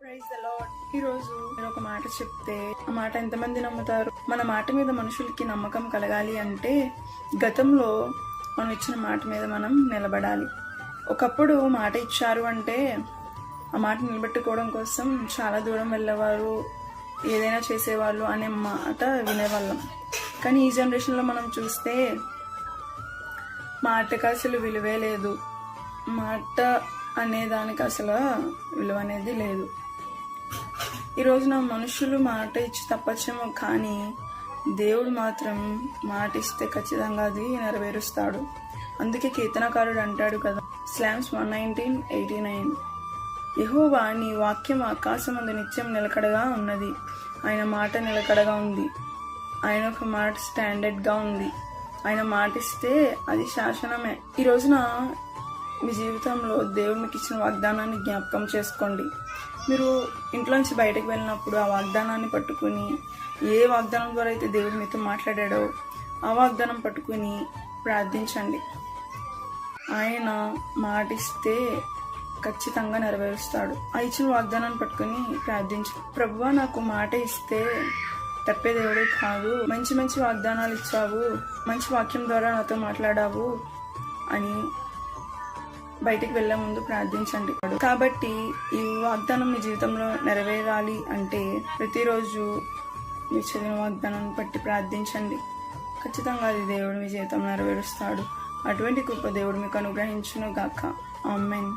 Praise the lord. ఈరోజు నేను ఒక మాట చెప్తే ఆ మాట ఎంతమంది నమ్ముతారు? మన మాట మీద మనుషులకి నమ్మకం కలగాలి అంటే గతంలో మనం ఇచ్చిన మాట మీద మనం నిలబడాలి. ఒకప్పుడు మాట ఇచ్చారు అంటే ఆ మాట నిలబెట్టుకోవడం కోసం చాలా దూరం వెళ్ళేవారు, ఏదైనా చేసేవాళ్ళు అనే మాట వినేవాళ్ళం. కానీ ఈ జనరేషన్లో మనం చూస్తే మాటకు అసలు విలువే లేదు. మాట అనే దానికి అసలు విలువ అనేది లేదు. ఈ రోజున మనుషులు మాట ఇచ్చి తప్పచ్చేమో, కానీ దేవుడు మాత్రం మాట ఇస్తే ఖచ్చితంగా అది నెరవేరుస్తాడు. అందుకే కీర్తనకారుడు అంటాడు కదా, స్లామ్స్ 119:89, యెహోవా నీ వాక్యం ఆకాశమందు నిత్యం నిలకడగా ఉన్నది. ఆయన మాట నిలకడగా ఉంది. ఆయన ఒక మాట స్టాండర్డ్గా ఉంది. ఆయన మాట ఇస్తే అది శాసనమే. ఈ రోజున మీ జీవితంలో దేవుడు మీకు ఇచ్చిన వాగ్దానాన్ని జ్ఞాపకం చేసుకోండి. మీరు ఇంట్లోంచి బయటకు వెళ్ళినప్పుడు ఆ వాగ్దానాన్ని పట్టుకుని, ఏ వాగ్దానం ద్వారా అయితే దేవుడు మీతో మాట్లాడాడో ఆ వాగ్దానం పట్టుకుని ప్రార్థించండి. ఆయన మాట ఇస్తే ఖచ్చితంగా నెరవేరుస్తాడు. ఆ ఇచ్చిన వాగ్దానాన్ని పట్టుకుని ప్రార్థించు. ప్రభువా, నాకు మాట ఇస్తే తప్పే దేవుడే కాదు, మంచి మంచి వాగ్దానాలు ఇచ్చావు, మంచి వాక్యం ద్వారా నాతో మాట్లాడావు అని బయటికి వెళ్లే ముందు ప్రార్థించండి. కాబట్టి ఈ వాగ్దానం మీ జీవితంలో నెరవేరాలి అంటే ప్రతిరోజు మీ చదివిన వాగ్దానాన్ని బట్టి ప్రార్థించండి. ఖచ్చితంగా అది దేవుడు మీ జీవితంలో నెరవేరుస్తాడు. అటువంటి కృప దేవుడు మీకు అనుగ్రహించును గాక. ఆమేన్.